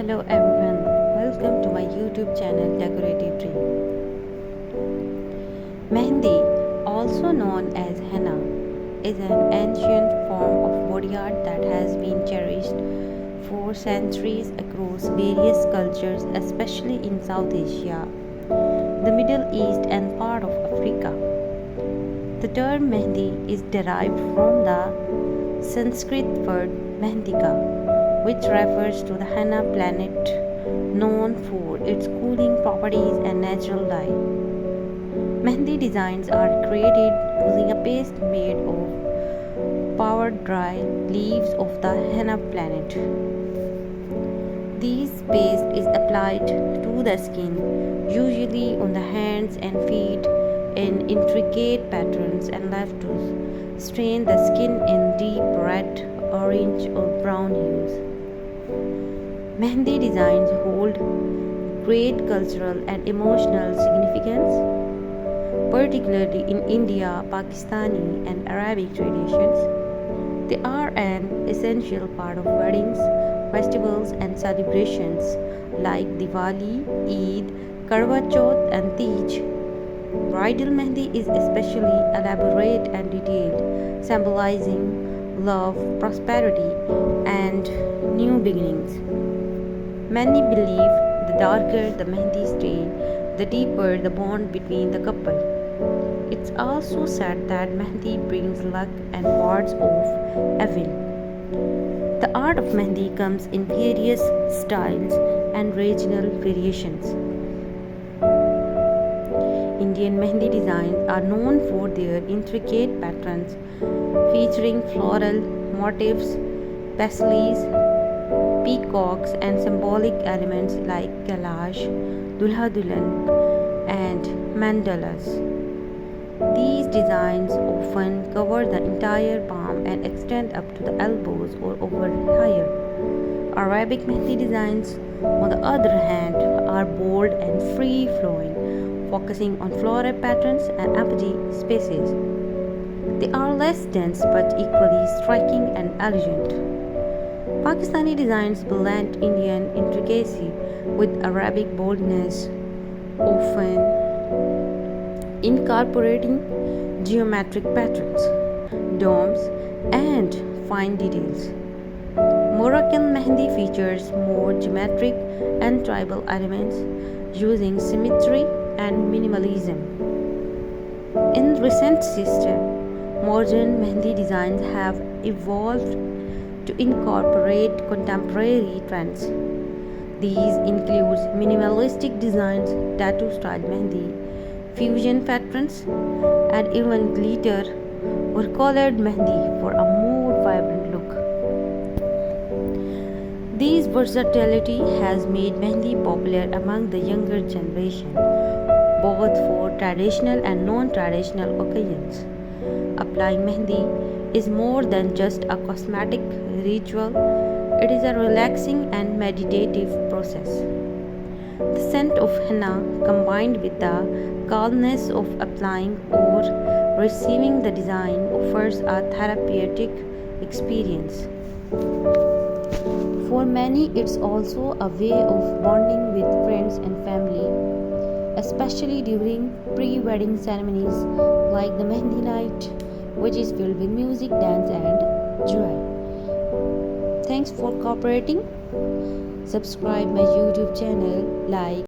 Hello everyone, welcome to my YouTube channel Decorative Dream. Mehndi, also known as henna, is an ancient form of body art that has been cherished for centuries across various cultures, especially in South Asia, the Middle East, and part of Africa. The term mehndi is derived from the Sanskrit word mehendika, which refers to the henna plant known for its cooling properties and natural dye. Mehndi designs are created using a paste made of powdered dry leaves of the henna plant. This paste is applied to the skin, usually on the hands and feet, in intricate patterns and left to stain the skin in deep red, orange, or brown hues. Mehndi designs hold great cultural and emotional significance, particularly in India, Pakistani, and Arabic traditions. They are an essential part of weddings, festivals, and celebrations like Diwali, Eid, Karwa Chauth, and Tej. Bridal mehndi is especially elaborate and detailed, symbolizing love, prosperity, and new beginnings. Many believe the darker the mehndi stain, the deeper the bond between the couple. It's also said that mehndi brings luck and wards off evil. The art of mehndi comes in various styles and regional variations. Indian mehndi designs are known for their intricate patterns featuring floral motifs, paisley, peacocks, and symbolic elements like kailash, dulha dulhan, and mandalas. These designs often cover the entire palm and extend up to the elbows or over higher. Arabic mehndi designs, on the other hand, are bold and free flowing, focusing on floral patterns and empty spaces. They are less dense but equally striking and elegant. Pakistani designs blend Indian intricacy with Arabic boldness, often incorporating geometric patterns, domes, and fine details. Moroccan mehndi features more geometric and tribal elements using symmetry and minimalism. In recent history, modern mehndi designs have evolved to incorporate contemporary trends. These include minimalistic designs, tattoo style mehndi, fusion patterns, and even glitter or colored mehndi for a more vibrant look. This versatility has made mehndi popular among the younger generation, both for traditional and non-traditional occasions. Applying mehndi is more than just a cosmetic ritual, it is a relaxing and meditative process. The scent of henna combined with the calmness of applying or receiving the design offers a therapeutic experience. For many, it's also a way of bonding with friends and family, especially during pre-wedding ceremonies like the mehndi night, which is filled with music, dance, and joy. Thanks for cooperating. Subscribe my YouTube channel, like